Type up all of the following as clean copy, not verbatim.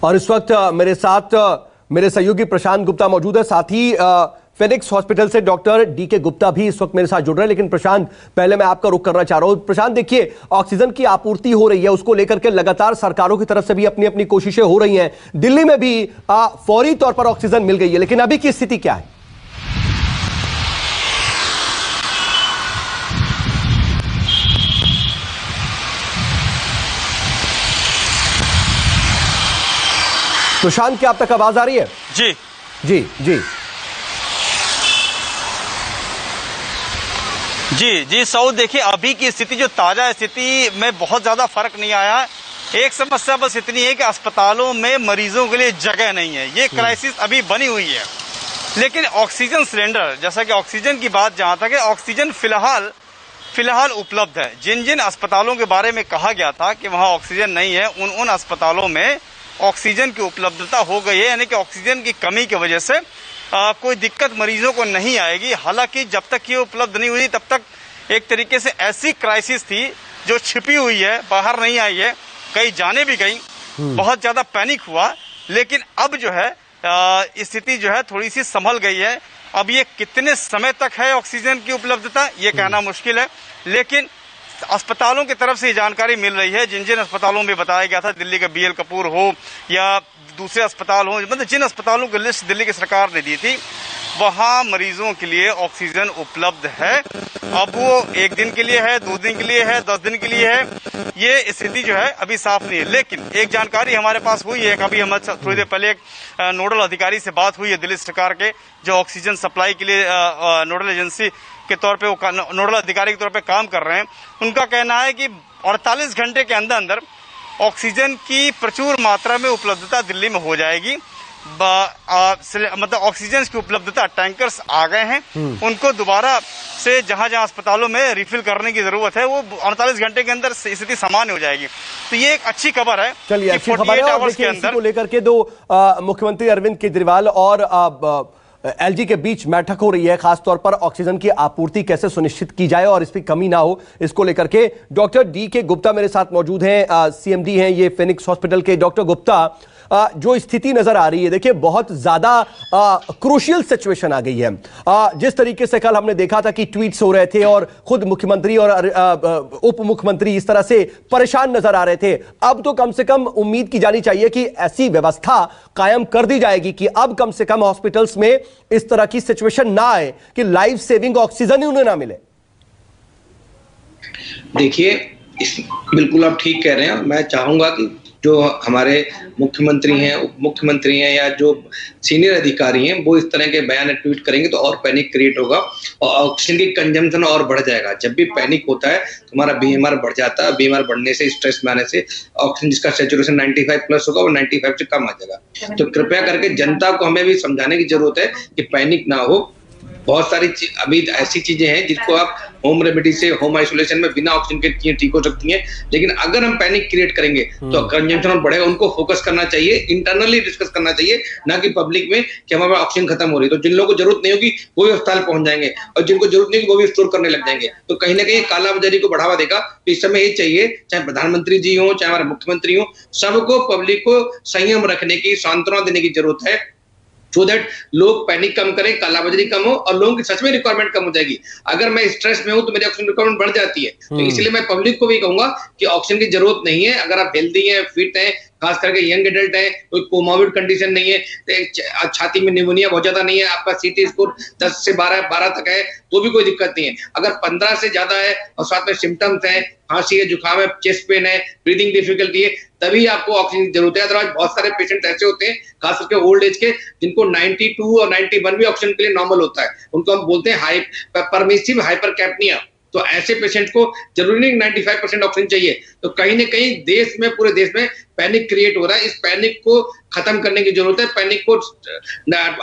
और इस वक्त मेरे साथ मेरे सहयोगी प्रशांत गुप्ता मौजूद है, साथ ही फिनिक्स हॉस्पिटल से डॉक्टर डीके गुप्ता भी इस वक्त मेरे साथ जुड़ रहे हैं। लेकिन प्रशांत, पहले मैं आपका रुख करना चाह रहा हूं। प्रशांत, देखिए, ऑक्सीजन की आपूर्ति हो रही है, उसको लेकर के लगातार सरकारों की तरफ से भी अपनी अपनी कोशिशें हो रही हैं। दिल्ली में भी फौरी तौर पर ऑक्सीजन मिल गई है, लेकिन अभी की स्थिति क्या है? प्रशांत, क्या आप तक आवाज आ रही है? जी जी जी जी जी सऊद, देखिए, अभी की स्थिति, जो ताजा स्थिति में बहुत ज्यादा फर्क नहीं आया। एक समस्या बस इतनी है कि अस्पतालों में मरीजों के लिए जगह नहीं है। ये क्राइसिस अभी बनी हुई है। लेकिन ऑक्सीजन सिलेंडर, जैसा कि ऑक्सीजन की बात जहां तक है, ऑक्सीजन फिलहाल उपलब्ध है। जिन जिन अस्पतालों के बारे में कहा गया था कि वहां ऑक्सीजन नहीं है, उन अस्पतालों में ऑक्सीजन की उपलब्धता हो गई है। यानी कि ऑक्सीजन की कमी की वजह से कोई दिक्कत मरीजों को नहीं आएगी। हालांकि जब तक ये उपलब्ध नहीं हुई, तब तक एक तरीके से ऐसी क्राइसिस थी जो छिपी हुई है, बाहर नहीं आई है, कई जाने भी गई, बहुत ज्यादा पैनिक हुआ। लेकिन अब जो है स्थिति जो है थोड़ी सी संभल गई है। अब ये कितने समय तक है ऑक्सीजन की उपलब्धता, ये कहना मुश्किल है। लेकिन अस्पतालों की तरफ से जानकारी मिल रही है, जिन जिन अस्पतालों में बताया गया था, दिल्ली का BL कपूर हो या दूसरे अस्पताल हो, मतलब जिन अस्पतालों की लिस्ट दिल्ली की सरकार ने दी थी, वहां मरीजों के लिए ऑक्सीजन उपलब्ध है। अब वो 1 दिन के लिए है, 2 दिन के लिए है, 10 दिन के लिए है, ये स्थिति जो है अभी साफ नहीं है। लेकिन एक जानकारी हमारे पास हुई है, अभी हमारे थोड़ी देर पहले एक नोडल अधिकारी से बात हुई है दिल्ली सरकार के, जो ऑक्सीजन सप्लाई के लिए नोडल एजेंसी के तौर पे, वो नोडल अधिकारी के तौर पे काम कर रहे हैं। उनका कहना है कि 48 घंटे के अंदर ऑक्सीजन की प्रचुर मात्रा में उपलब्धता दिल्ली में हो जाएगी। मतलब ऑक्सीजन की उपलब्धता, टैंकर्स आ गए हैं, उनको दोबारा से जहां जहां अस्पतालों में रिफिल करने की जरूरत है, वो 48 घंटे के अंदर स्थिति सामान्य हो जाएगी। तो ये एक अच्छी खबर है। चलिए, अच्छी खबर है। और देखिए, इसी को लेकर के दो मुख्यमंत्री अरविंद केजरीवाल और LG के बीच बैठक हो रही है, खासतौर पर ऑक्सीजन की आपूर्ति कैसे सुनिश्चित की जाए और इसमें कमी ना हो, इसको लेकर के। डॉक्टर डीके गुप्ता मेरे साथ मौजूद हैं, CMD हैं ये फिनिक्स हॉस्पिटल के। डॉक्टर गुप्ता, जो स्थिति नजर आ रही है, देखिए, बहुत ज्यादा क्रूशियल सिचुएशन आ गई है। जिस तरीके से कल हमने देखा था कि ट्वीट्स हो रहे थे और खुद मुख्यमंत्री और उप मुख्यमंत्री इस तरह से परेशान नजर आ रहे थे, अब तो कम से कम उम्मीद की जानी चाहिए कि ऐसी व्यवस्था कायम कर दी जाएगी कि अब कम से कम हॉस्पिटल्स में इस तरह की सिचुएशन ना आए कि लाइफ सेविंग ऑक्सीजन ही उन्हें ना मिले। देखिए, बिल्कुल आप ठीक कह रहे हैं। मैं चाहूंगा कि जो हमारे मुख्यमंत्री हैं, उप मुख्यमंत्री हैं या जो सीनियर अधिकारी हैं, वो इस तरह के बयान ट्वीट करेंगे तो और पैनिक क्रिएट होगा और ऑक्सीजन की कंजम्पशन और बढ़ जाएगा। जब भी पैनिक होता है तो हमारा BMR बढ़ जाता है। BMR बढ़ने से, स्ट्रेस में आने से ऑक्सीजन जिसका सैचुरेशन 95+ होगा, वो 95 से कम आ जाएगा। तो कृपया करके जनता को हमें भी समझाने की जरूरत है कि पैनिक ना हो। बहुत सारी अभी ऐसी चीजें हैं जिसको आप होम रेमेडी से, होम आइसोलेशन में बिना ऑक्सीजन के चीजें ठीक हो सकती हैं। लेकिन अगर हम पैनिक क्रिएट करेंगे तो कंजम्पशन बढ़ेगा। उनको फोकस करना चाहिए, इंटरनली डिस्कस करना चाहिए, ना कि पब्लिक में कि हमारे ऑक्सीजन खत्म हो रही है। तो जिन लोगों को जरूरत नहीं होगी वो भी अस्पताल पहुंच जाएंगे और जिनको जरूरत नहीं होगी वो भी स्टोर करने लग जाएंगे। तो कहीं ना कहीं कालाबाजारी को बढ़ावा देगा। तो इस समय ये चाहिए, चाहे प्रधानमंत्री जी हो, चाहे हमारे मुख्यमंत्री हो, सबको पब्लिक को संयम रखने की, सांत्वना देने की जरूरत है, सो दैट लोग पैनिक कम करें, कालाबाजारी कम हो और लोगों की सच में रिक्वायरमेंट कम हो जाएगी। अगर मैं स्ट्रेस में हूं तो मेरी ऑक्सीजन रिक्वायरमेंट बढ़ जाती है। तो इसलिए मैं पब्लिक को भी कहूंगा कि ऑक्सीजन की जरूरत नहीं है। अगर आप हेल्दी हैं, फिट हैं, खास करके यंग एडल्ट है, कोई कोमोर्बिड कंडीशन नहीं है, तो छाती में निमोनिया बहुत ज्यादा नहीं है, आपका CT स्कोर 10 से 12 तक है, तो भी कोई दिक्कत नहीं है। अगर 15 से ज्यादा है और साथ में सिम्टम्स है, खांसी है, जुकाम है, चेस्ट पेन है, ब्रीदिंग डिफिकल्टी है, तभी आपको ऑक्सीजन की जरूरत है। अदरवाइज बहुत सारे पेशेंट ऐसे होते हैं, खास करके ओल्ड एज के, जिनको 92 और 91 भी ऑक्सीजन के लिए नॉर्मल होता है। उनको हम बोलते हैं परमिसिव हाइपरकैप्निया। तो ऐसे पेशेंट को जरूरी नहीं 95% ऑक्सीजन चाहिए। तो कहीं ना कहीं देश में, पूरे देश में पैनिक क्रिएट हो रहा है। इस पैनिक को खत्म करने की जरूरत है, पैनिक को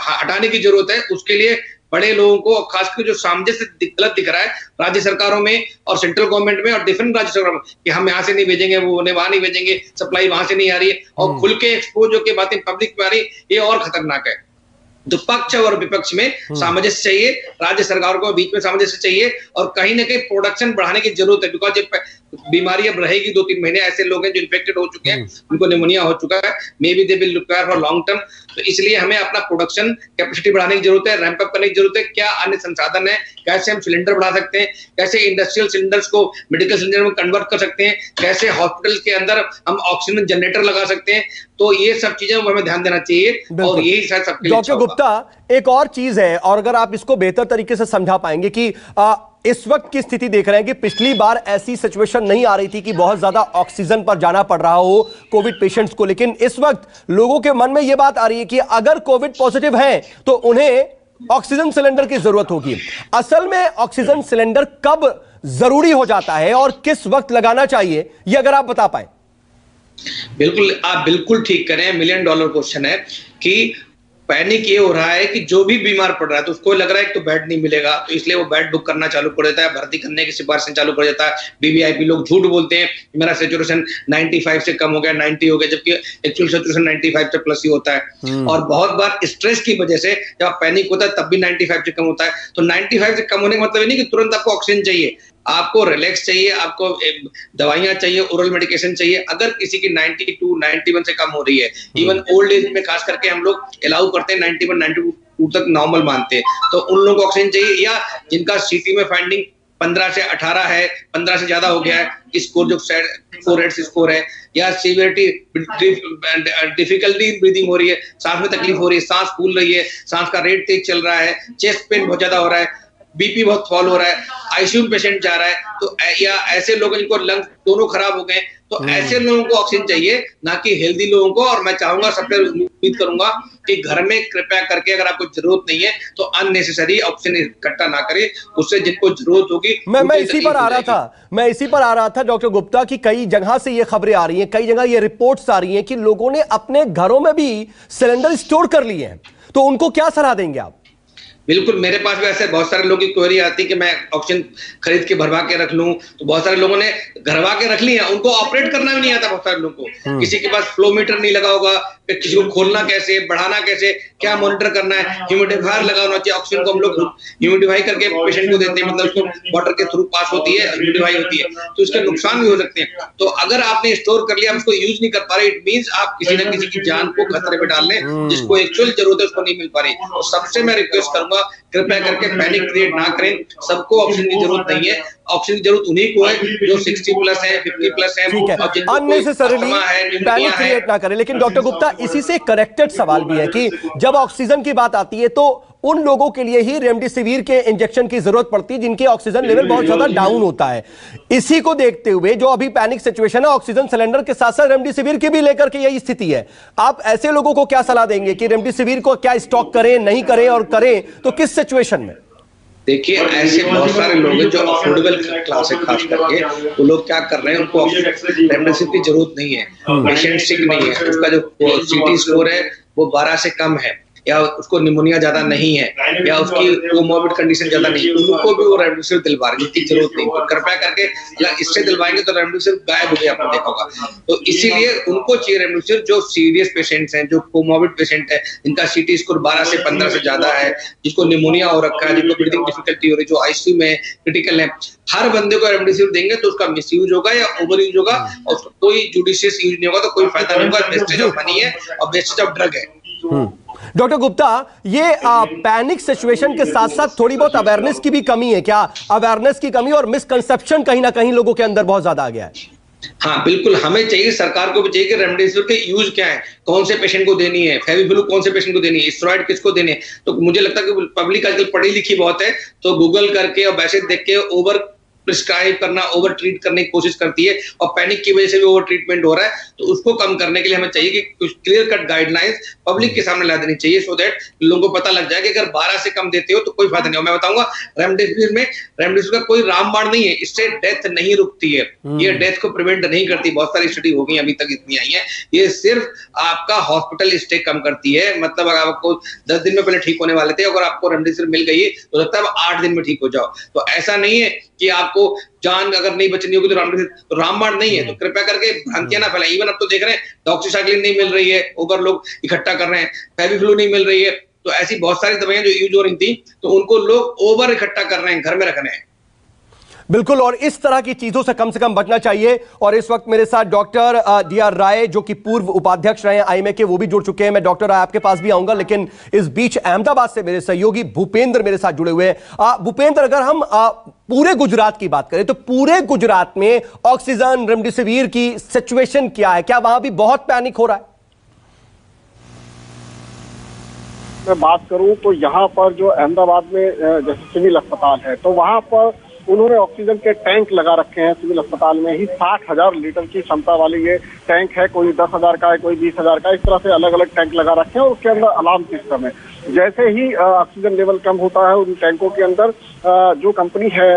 हटाने की जरूरत है। उसके लिए बड़े लोगों को, खासकर जो सामंजस्य गलत दिख रहा है राज्य सरकारों में और सेंट्रल गवर्नमेंट में और डिफरेंट राज्य सरकारों में, कि हम यहाँ से नहीं भेजेंगे, वो उन्हें वहां नहीं भेजेंगे, सप्लाई वहां से नहीं आ रही है, और खुल के एक्सपोज होकर बातें पब्लिक में आ रही है, ये और खतरनाक है। तो पक्ष और विपक्ष में सामंजस्य चाहिए, राज्य सरकार को बीच में सामंजस्य चाहिए और कहीं ना कहीं प्रोडक्शन बढ़ाने की जरूरत है। बिकॉज बीमारी अब रहेगी 2-3 महीने। ऐसे लोग हैं जो इन्फेक्टेड हो चुके हैं, उनको निमोनिया हो चुका है, may be they will require for long term. तो इसलिए हमें अपना प्रोडक्शन कैपेसिटी बढ़ाने की जरूरत है, रैंप अप करने की जरूरत है। क्या अन्य संसाधन है, कैसे हम सिलेंडर बढ़ा सकते हैं, कैसे इंडस्ट्रियल सिलेंडर्स को मेडिकल सिलेंडर में कन्वर्ट कर सकते हैं, कैसे हॉस्पिटल के अंदर हम ऑक्सीजन जनरेटर लगा सकते हैं। तो ये सब चीजें हमें ध्यान देना चाहिए और यही शायद सबके लिए डॉक्टर गुप्ता, एक और चीज है, और अगर आप इसको बेहतर तरीके से समझा पाएंगे कि इस वक्त की स्थिति देख रहे हैं कि पिछली बार ऐसी सिचुएशन नहीं आ रही थी कि बहुत ज्यादा ऑक्सीजन पर जाना पड़ रहा हो कोविड पेशेंट्स को, लेकिन इस वक्त लोगों के मन में यह बात आ रही है कि अगर कोविड पॉजिटिव हैं तो उन्हें ऑक्सीजन सिलेंडर की जरूरत होगी। असल में ऑक्सीजन सिलेंडर कब जरूरी हो जाता है और किस वक्त लगाना चाहिए, यह अगर आप बता पाए। बिल्कुल, आप बिल्कुल ठीक करें। $1 मिलियन क्वेश्चन है कि पैनिक ये हो रहा है कि जो भी बीमार पड़ रहा है तो उसको लग रहा है कि तो बेड नहीं मिलेगा, तो इसलिए वो बेड बुक करना चालू कर देता है, भर्ती करने की सिफारिशें चालू कर देता है। वीवीआईपी लोग झूठ बोलते हैं कि मेरा सैचुरेशन 95 से कम हो गया, 90 हो गया, जबकि एक्चुअल सैचुरेशन 95 से प्लस ही होता है। और बहुत बार स्ट्रेस की वजह से जब पैनिक होता है तब भी 95 से कम होता है। तो 95 से कम होने का मतलब नहीं कि तुरंत आपको ऑक्सीजन चाहिए, आपको रिलैक्स चाहिए, आपको दवाइयां चाहिए, ओरल मेडिकेशन चाहिए। अगर किसी की 92, 91 से कम हो रही है, इवन ओल्ड एज में खास करके हम लोग अलाउ करते हैं 91, 92 तक नॉर्मल मानते हैं, तो उन लोगों को ऑक्सीजन चाहिए। या जिनका सीटी में फाइंडिंग 15 से 18 है, 15 से ज्यादा हो गया है, स्कोर जो 4 स्कोर है, या सीवियरिटी डिफिकल्टी ब्रीदिंग हो रही है, सांस में तकलीफ हो रही है, सांस फूल रही है, सांस का रेट तेज चल रहा है, चेस्ट पेन बहुत ज्यादा हो रहा है, बीपी बहुत फॉल हो रहा है, आईसीयू में पेशेंट जा रहा है, तो या ऐसे लोग जिनको लंग्स दोनों खराब हो गए, तो ऐसे लोगों को ऑक्सीजन चाहिए, ना कि हेल्दी लोगों को। और मैं चाहूंगा, सबसे उम्मीद करूंगा कि घर में कृपया करके अगर आपको जरूरत नहीं है तो अननेसेसरी ऑक्सीजन इकट्ठा ना करें, उससे जिनको जरूरत होगी। मैं इसी पर आ रहा था डॉक्टर गुप्ता की कई जगह से ये खबरें आ रही हैं, कई जगह ये रिपोर्ट्स आ रही हैं कि लोगों ने अपने घरों में भी सिलेंडर स्टोर कर लिए हैं, तो उनको क्या सलाह देंगे आप? बिल्कुल, मेरे पास भी ऐसे बहुत सारे लोगों की क्वेरी आती है कि मैं ऑक्सीजन खरीद के भरवा के रख लूं, तो बहुत सारे लोगों ने घरवा के रख लिया, उनको ऑपरेट करना भी नहीं आता। बहुत सारे लोगों को, किसी के पास फ्लो मीटर नहीं लगा होगा, फिर किसी को खोलना कैसे, बढ़ाना कैसे, क्या मॉनिटर करना है, ह्यूमिडिफायर लगा होना चाहिए। ऑक्सीजन को हम लोग ह्यूमिडिफाई करके पेशेंट को देते हैं, मतलब उसको वाटर के थ्रू पास होती है, ह्यूमिडिफाई होती है, तो इसके नुकसान भी हो सकते हैं। तो अगर आपने स्टोर कर लिया, उसको यूज नहीं कर पा रहे, इट मींस आप किसी न किसी की जान को खतरे में डाल रहे, जिसको एक्चुअल जरूरत है उसको नहीं मिल पा रही। तो सबसे मैं रिक्वेस्ट करूंगा, कृपया करके पैनिक क्रिएट ना करें। सबको ऑक्सीजन की जरूरत नहीं है, ऑक्सीजन की जरूरत उन्हीं को है जो 60 प्लस है, 50 प्लस है, अननेसेसरीली पैनिक क्रिएट ना करें। लेकिन डॉक्टर गुप्ता, इसी से कनेक्टेड सवाल भी है कि जब ऑक्सीजन की बात आती है तो उन लोगों के लिए ही रेमडेसिविर के इंजेक्शन की जरूरत पड़ती है जिनके ऑक्सीजन लेवल बहुत ज्यादा डाउन होता है। इसी को देखते हुए जो अभी पैनिक सिचुएशन है, ऑक्सीजन सिलेंडर के साथ साथ रेमडेसिविर की भी लेकर के यही स्थिति है, आप ऐसे लोगों को क्या सलाह देंगे कि रेमडेसिविर को क्या स्टॉक करें, नहीं करें, और करें तो किस सिचुएशन में? देखिए, ऐसे बहुत सारे लोग हैं जो अफोर्डेबल क्लास है, खास करके वो लोग क्या कर रहे हैं, उनको रेमडेसिविर की जरूरत नहीं है, पेशेंट सिक नहीं है, उसका जो सीटी स्कोर है वो 12 से कम है, या उसको निमोनिया ज्यादा नहीं है, या उसकी कोमोर्बिड कंडीशन ज्यादा नहीं है, उनको भी वो रेमडेसिविर दिलवा रहे हैं, जिसकी जरूरत नहीं। तो कृपया करके, या इससे दिलवाएंगे तो रेमडेसिविर गायब हो गया, आपने देखा होगा। तो इसीलिए उनको चाहिए रेमडेसिविर जो सीरियस पेशेंट्स हैं, जो कोमोर्बिड पेशेंट है, जिनका सीटी स्कोर 12 से 15 से ज्यादा है, जिसको निमोनिया हो रखा है, जिनको ब्रीदिंग डिफिकल्टी हो रही है, जो आईसीयू में क्रिटिकल है, हर बंदे को रेमडेसिविर देंगे तो उसका मिसयूज होगा या ओवर यूज होगा, और उसका कोई जुडिशियस यूज नहीं होगा, तो कोई फायदा नहीं होगा। वेस्टेज ऑफ मनी है और वेस्टेज ऑफ ड्रग है। डॉक्टर गुप्ता, ये पैनिक सिचुएशन के साथ साथ थोड़ी बहुत अवेयरनेस की भी कमी है क्या? अवेयरनेस की कमी और मिसकंसेप्शन कहीं ना कहीं लोगों के अंदर बहुत ज्यादा आ गया है। हाँ बिल्कुल, हमें चाहिए, सरकार को भी चाहिए कि रेमडेसिविर के यूज क्या है, कौन से पेशेंट को देनी है, फेविपिलू कौन से पेशेंट को देनी है, स्टेरॉइड किसको देने हैं। तो मुझे लगता है कि पब्लिक आजकल पढ़ी लिखी बहुत है, तो गूगल करके और मैसेज देख के ओवर प्रिस्क्राइब करना, ओवर ट्रीट करने की कोशिश करती है, और पैनिक की वजह से भी ओवर ट्रीटमेंट हो रहा है। तो उसको कम करने के लिए हमें चाहिए कि कुछ क्लियर कट गाइडलाइंस पब्लिक के सामने ला देनी चाहिए, सो दैट लोगों को पता लग जाए कि अगर 12 से कम देते हो तो कोई फायदा नहीं हो। मैं बताऊंगा, रेमडेसिविर का कोई रामबाण नहीं है, इससे डेथ नहीं रुकती है, ये डेथ को प्रिवेंट नहीं करती। बहुत सारी स्टडी हो गई अभी तक, इतनी आई है, ये सिर्फ आपका हॉस्पिटल स्टे कम करती है। मतलब अगर आपको 10 दिन में पहले ठीक होने वाले थे, अगर आपको रेमडेसिविर मिल गई तो लगता है 8 दिन में ठीक हो जाओ। तो ऐसा नहीं है कि आपको जान अगर नहीं बचनी होगी तो रामबाण नहीं है। तो कृपया करके भ्रांतियां ना फैलाएं। इवन अब तो देख रहे हैं डॉक्सीसाइक्लिन नहीं मिल रही है, ओवर लोग इकट्ठा कर रहे हैं, फेविफ्लू नहीं मिल रही है, तो ऐसी बहुत सारी दवाइयां जो यूज हो रही थी तो उनको लोग ओवर इकट्ठा कर रहे हैं, घर में रख रहे हैं। बिल्कुल, और इस तरह की चीजों से कम बचना चाहिए। और इस वक्त मेरे साथ डॉक्टर डीआर राय, जो कि पूर्व उपाध्यक्ष रहे हैं आईएमए के, वो भी जुड़ चुके हैं। मैं डॉक्टर राय आपके पास भी आऊंगा, लेकिन इस बीच अहमदाबाद से मेरे सहयोगी भूपेंद्र मेरे साथ जुड़े हुए हैं। भूपेंद्र, अगर हम पूरे गुजरात की बात करें तो पूरे गुजरात में ऑक्सीजन, रेमडेसिविर की सिचुएशन क्या है? क्या वहां भी बहुत पैनिक हो रहा है? मैं बात करूं तो यहाँ पर जो अहमदाबाद में जैसे सिविल अस्पताल है, तो वहां पर उन्होंने ऑक्सीजन के टैंक लगा रखे हैं। सिविल अस्पताल में ही 60,000 लीटर की क्षमता वाली ये टैंक है। कोई 10,000 का है, कोई 20,000 का, इस तरह से अलग अलग टैंक लगा रखे हैं। और उसके अंदर अलार्म सिस्टम है। जैसे ही ऑक्सीजन लेवल कम होता है, उन टैंकों के अंदर जो कंपनी है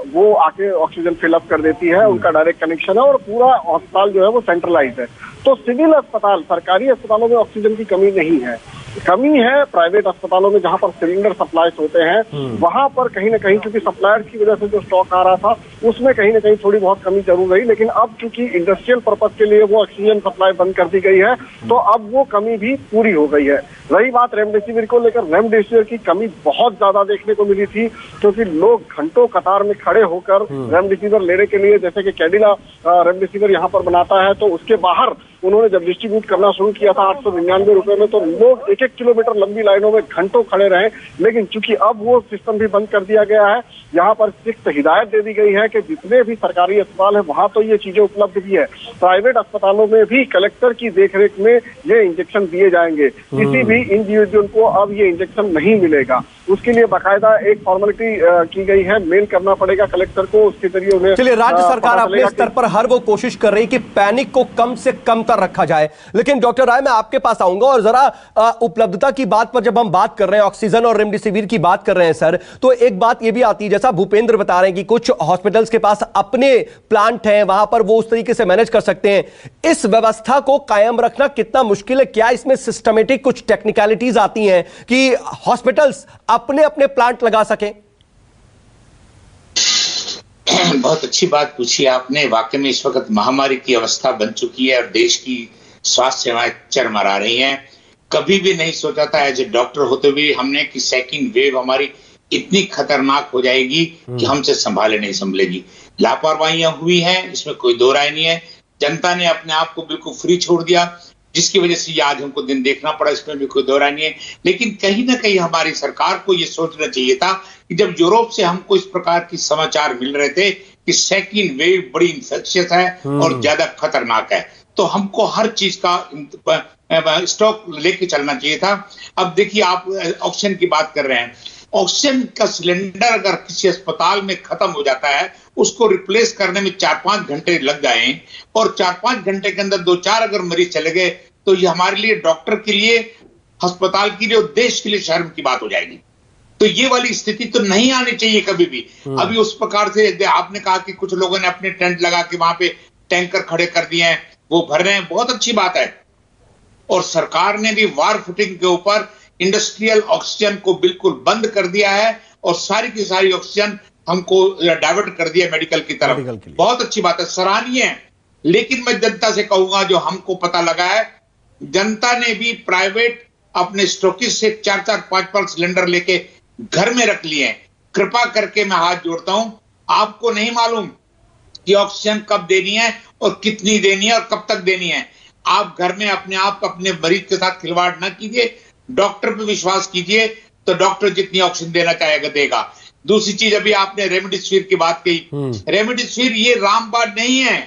वो आके ऑक्सीजन फिलअप कर देती है। उनका डायरेक्ट कनेक्शन है और पूरा अस्पताल जो है वो सेंट्रलाइज है। तो सिविल अस्पताल, सरकारी अस्पतालों में ऑक्सीजन की कमी नहीं है। कमी है प्राइवेट अस्पतालों में, जहां पर सिलेंडर सप्लाईज होते हैं, वहां पर कहीं ना कहीं, क्योंकि सप्लायर की वजह से जो स्टॉक आ रहा था उसमें कहीं ना कहीं थोड़ी बहुत कमी जरूर रही। लेकिन अब चूंकि इंडस्ट्रियल पर्पज के लिए वो ऑक्सीजन सप्लाई बंद कर दी गई है, तो अब वो कमी भी पूरी हो गई है। रही बात रेमडेसिविर को लेकर, रेमडेसिविर की कमी बहुत ज्यादा देखने को मिली थी, क्योंकि लोग घंटों कतार में खड़े होकर रेमडेसिविर लेने के लिए, जैसे कि कैडिला रेमडेसिविर यहाँ पर बनाता है, तो उसके बाहर उन्होंने जब डिस्ट्रीब्यूट करना शुरू किया था 899 रुपए में, तो लोग 1-1 किलोमीटर लंबी लाइनों में घंटों खड़े रहे। लेकिन चूंकि अब वो सिस्टम भी बंद कर दिया गया है, यहाँ पर सख्त हिदायत दे दी गई है कि जितने भी सरकारी अस्पताल है वहां तो ये चीजें उपलब्ध भी है, प्राइवेट अस्पतालों में भी कलेक्टर की देखरेख में ये इंजेक्शन दिए जाएंगे। किसी भी इंडिविजुअल को अब ये इंजेक्शन नहीं मिलेगा। उसके लिए बाकायदा एक फॉर्मेलिटी की गई है, मेल करना पड़ेगा कलेक्टर को, उसके जरिए उन्हें। चलिए, राज्य सरकार अपने स्तर पर हर वो कोशिश कर रही है कि पैनिक को कम से कम तर रखा जाए। लेकिन डॉक्टर राय, मैं आपके पास आऊंगा और जरा उपलब्धता की बात पर जब हम बात कर रहे हैं, ऑक्सीजन और रेमडेसिविर की बात कर रहे हैं सर, तो एक बात यह भी आती है, जैसा भूपेंद्र बता रहे हैं कि कुछ हॉस्पिटल्स के पास अपने प्लांट हैं, वहां पर वो उस तरीके से मैनेज कर सकते हैं। इस व्यवस्था को कायम रखना कितना मुश्किल है? क्या इसमें सिस्टमेटिक कुछ टेक्निकलिटीज आती हैं कि हॉस्पिटल्स अपने अपने प्लांट लगा सकें? बहुत अच्छी बात पूछी आपने। वाकई में इस वक्त महामारी की अवस्था बन चुकी है और देश की स्वास्थ्य सेवाएं चरमरा रही हैं। कभी भी नहीं सोचा था एज ए डॉक्टर होते हुए हमने कि सेकंड वेव हमारी इतनी खतरनाक हो जाएगी कि हमसे संभाले नहीं संभलेगी। लापरवाहियां हुई हैं, इसमें कोई दो राय नहीं है। जनता ने अपने आप को बिल्कुल फ्री छोड़ दिया, जिसकी वजह से आज हमको दिन देखना पड़ा, इसमें भी कोई दो राय नहीं है। लेकिन कहीं ना कहीं हमारी सरकार को यह सोचना चाहिए था कि जब यूरोप से हमको इस प्रकार की समाचार मिल रहे थे कि सेकंड वेव बड़ी इंफेक्शियस है और ज्यादा खतरनाक है, तो हमको हर चीज का स्टॉक लेके चलना चाहिए था। अब देखिए, आप ऑक्सीजन की बात कर रहे हैं। ऑक्सीजन का सिलेंडर अगर किसी अस्पताल में खत्म हो जाता है, उसको रिप्लेस करने में 4-5 घंटे लग जाए और 4-5 घंटे के अंदर 2-4 अगर मरीज चले गए, तो ये हमारे लिए, डॉक्टर के लिए, अस्पताल के लिए और देश के लिए शर्म की बात हो जाएगी। तो ये वाली स्थिति तो नहीं आनी चाहिए कभी भी। अभी उस प्रकार से आपने कहा कि कुछ लोगों ने अपने टेंट लगा के वहां पे टैंकर खड़े कर दिए हैं, वो भर रहे हैं, बहुत अच्छी बात है। और सरकार ने भी वार फुटिंग के ऊपर इंडस्ट्रियल ऑक्सीजन को बिल्कुल बंद कर दिया है और सारी की सारी ऑक्सीजन हमको डाइवर्ट कर दिया मेडिकल की तरफ। बहुत अच्छी बात है, सराहनीय है। लेकिन मैं जनता से कहूंगा, जो हमको पता लगा है, जनता ने भी प्राइवेट अपने स्टॉकिस्ट से 4-4, 5-5 सिलेंडर लेके घर में रख लिए हैं। कृपा करके मैं हाथ जोड़ता हूं, आपको नहीं मालूम कि ऑक्सीजन कब देनी है और कितनी देनी है और कब तक देनी है। आप घर में अपने आप अपने मरीज के साथ खिलवाड़ न कीजिए, डॉक्टर पे विश्वास कीजिए, तो डॉक्टर जितनी ऑक्सीजन देना चाहेगा देगा। दूसरी चीज, अभी आपने रेमडेसिविर की बात कही। रेमडेसिविर ये रामबाण नहीं है।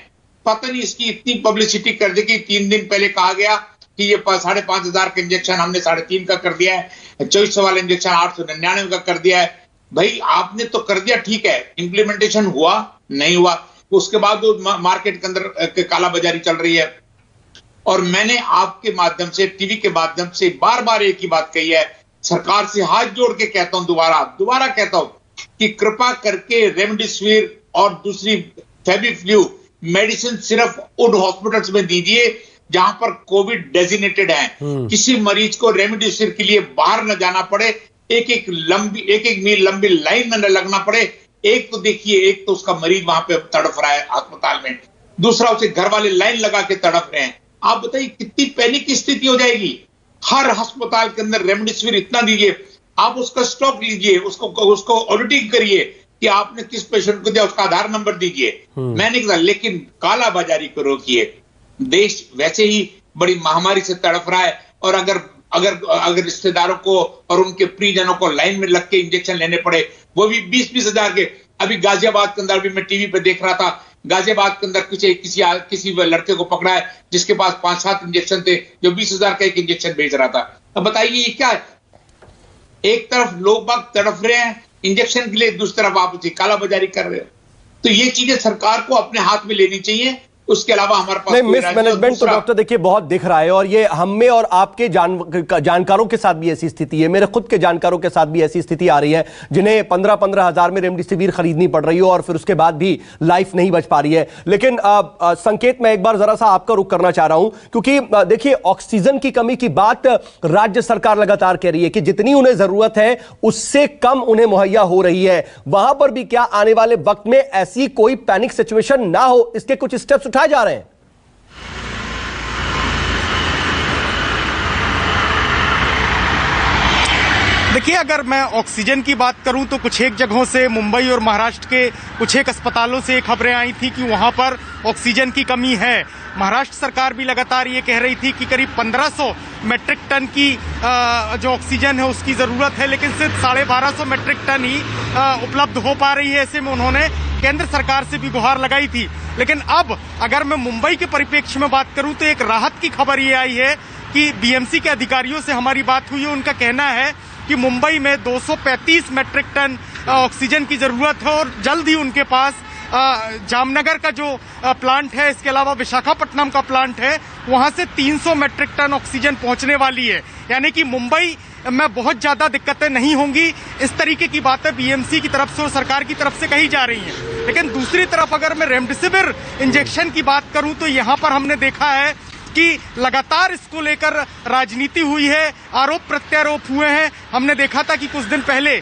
पता नहीं इसकी इतनी पब्लिसिटी कर दी कि 3 दिन पहले कहा गया कि ये 5,500 का इंजेक्शन हमने 3.5 का कर दिया है, 2400 वाला इंजेक्शन 899 का कर दिया है। भाई आपने तो कर दिया, ठीक है, इंप्लीमेंटेशन हुआ नहीं हुआ, उसके बाद वो मार्केट के अंदर काला बाजारी चल रही है। और मैंने आपके माध्यम से, टीवी के माध्यम से बार बार एक ही बात कही है, सरकार से हाथ जोड़ के कहता हूं, दोबारा कहता हूं कि कृपा करके रेमडेसिविर और दूसरी फेविफ्लू मेडिसिन सिर्फ उन हॉस्पिटल्स में दीजिए जहां पर कोविड डेजिग्नेटेड है। किसी मरीज को रेमडेसिविर के लिए बाहर न जाना पड़े, एक-एक मील लंबी लाइन में न लगना पड़े। एक तो देखिए, एक तो उसका मरीज वहां पे तड़फ रहा है अस्पताल में, दूसरा उसे घर वाले लाइन लगा के तड़फ रहे हैं। आप बताइए कितनी पैनिक की स्थिति हो जाएगी। हर अस्पताल के अंदर रेमडेसिविर इतना दीजिए, आप उसका स्टॉक लीजिए, उसको ऑडिटिंग करिए, कि आपने किस पेशेंट को दिया, उसका आधार नंबर दीजिए। मैंने कहा, लेकिन काला बाजारी को रोकिए। देश वैसे ही बड़ी महामारी से तड़प रहा है, और अगर रिश्तेदारों को और उनके प्रियजनों को लाइन में लग के इंजेक्शन लेने पड़े, वो भी 20-20 हजार के। अभी गाजियाबाद के अंदर भी मैं टीवी पे देख रहा था, गाजियाबाद के अंदर किसी लड़के को पकड़ा है जिसके पास 5-7 इंजेक्शन थे, जो 20 हजार का एक इंजेक्शन बेच रहा था। अब बताइए ये क्या है? एक तरफ लोग बाग तड़प रहे हैं इंजेक्शन के लिए, दूसरी तरफ आप काला बाजारी कर रहे हो। तो ये चीजें सरकार को अपने हाथ में लेनी चाहिए। उसके अलावा हमारे पास मिसमैनेजमेंट तो डॉक्टर देखिए बहुत दिख रहा है, और ये हम में और आपके जानकारों के साथ भी ऐसी स्थिति है, मेरे खुद के जानकारों के साथ भी ऐसी स्थिति आ रही है, जिन्हें 15-15 हजार में रेमडेसिविर खरीदनी पड़ रही हो और फिर उसके बाद भी लाइफ नहीं बच पा रही है। लेकिन संकेत, मैं एक बार जरा सा आपका रुख करना चाह रहा हूं, क्योंकि देखिए ऑक्सीजन की कमी की बात राज्य सरकार लगातार कह रही है कि जितनी उन्हें जरूरत है उससे कम उन्हें मुहैया हो रही है। वहां पर भी क्या आने वाले वक्त में ऐसी कोई पैनिक सिचुएशन ना हो, इसके कुछ स्टेप्स उठाए जा रहे हैं? देखिए, अगर मैं ऑक्सीजन की बात करूं तो कुछ एक जगहों से, मुंबई और महाराष्ट्र के कुछ एक अस्पतालों से खबरें आई थी कि वहां पर ऑक्सीजन की कमी है। महाराष्ट्र सरकार भी लगातार ये कह रही थी कि करीब 1500 मेट्रिक टन की जो ऑक्सीजन है उसकी जरूरत है, लेकिन सिर्फ 1250 मेट्रिक टन ही उपलब्ध हो पा रही है। ऐसे में उन्होंने केंद्र सरकार से भी गुहार लगाई थी। लेकिन अब अगर मैं मुंबई के परिप्रेक्ष्य में बात करूं तो एक राहत की खबर ये आई है कि बीएमसी के अधिकारियों से हमारी बात हुई है। उनका कहना है कि मुंबई में 235 मेट्रिक टन ऑक्सीजन की जरूरत है, और जल्द ही उनके पास जामनगर का जो प्लांट है, इसके अलावा विशाखापट्टनम का प्लांट है, वहां से 300 मेट्रिक टन ऑक्सीजन पहुंचने वाली है। यानी कि मुंबई में बहुत ज्यादा दिक्कतें नहीं होंगी। इस तरीके की बातें बीएमसी की तरफ से और सरकार की तरफ से कही जा रही हैं। लेकिन दूसरी तरफ अगर मैं रेमडेसिविर इंजेक्शन की बात करूं तो यहां पर हमने देखा है कि लगातार इसको लेकर राजनीति हुई है, आरोप प्रत्यारोप हुए हैं। हमने देखा था कि कुछ दिन पहले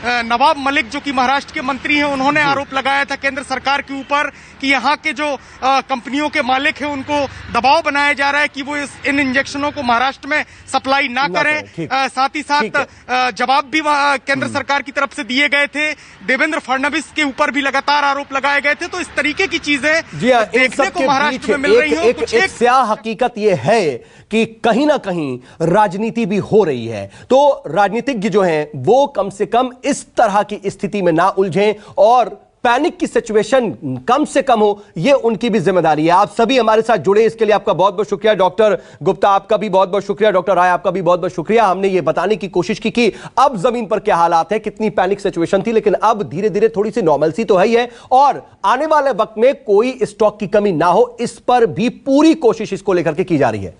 नवाब मलिक जो कि महाराष्ट्र के मंत्री हैं, उन्होंने आरोप लगाया था केंद्र सरकार के ऊपर कि यहाँ के जो कंपनियों के मालिक हैं उनको दबाव बनाया जा रहा है कि वो इन इंजेक्शनों को महाराष्ट्र में सप्लाई ना करें। साथ ही साथ जवाब भी केंद्र सरकार की तरफ से दिए गए थे। देवेंद्र फडणवीस के ऊपर भी लगातार आरोप लगाए गए थे। तो इस तरीके की चीजें देखने को महाराष्ट्र में मिल रही हैं। एक स्याह हकीकत ये है कि कहीं ना कहीं राजनीति भी हो रही है, तो राजनीतिज्ञ जो हैं वो कम से कम इस तरह की स्थिति में ना उलझें और पैनिक की सिचुएशन कम से कम हो, यह उनकी भी जिम्मेदारी है। आप सभी हमारे साथ जुड़े, इसके लिए आपका बहुत बहुत शुक्रिया। डॉक्टर गुप्ता आपका भी बहुत बहुत शुक्रिया, डॉक्टर राय आपका भी बहुत बहुत शुक्रिया। हमने ये बताने की कोशिश की कि अब जमीन पर क्या हालात है, कितनी पैनिक सिचुएशन थी, लेकिन अब धीरे धीरे थोड़ी सी नॉर्मलसी तो है ही है, और आने वाले वक्त में कोई स्टॉक की कमी ना हो, इस पर भी पूरी कोशिश इसको लेकर के की जा रही है।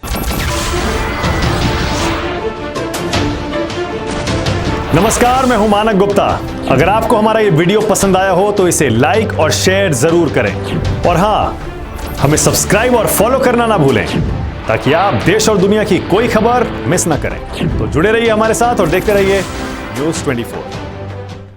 नमस्कार, मैं हूं मानक गुप्ता। अगर आपको हमारा ये वीडियो पसंद आया हो तो इसे लाइक और शेयर जरूर करें, और हां, हमें सब्सक्राइब और फॉलो करना ना भूलें ताकि आप देश और दुनिया की कोई खबर मिस ना करें। तो जुड़े रहिए हमारे साथ और देखते रहिए न्यूज़ 24।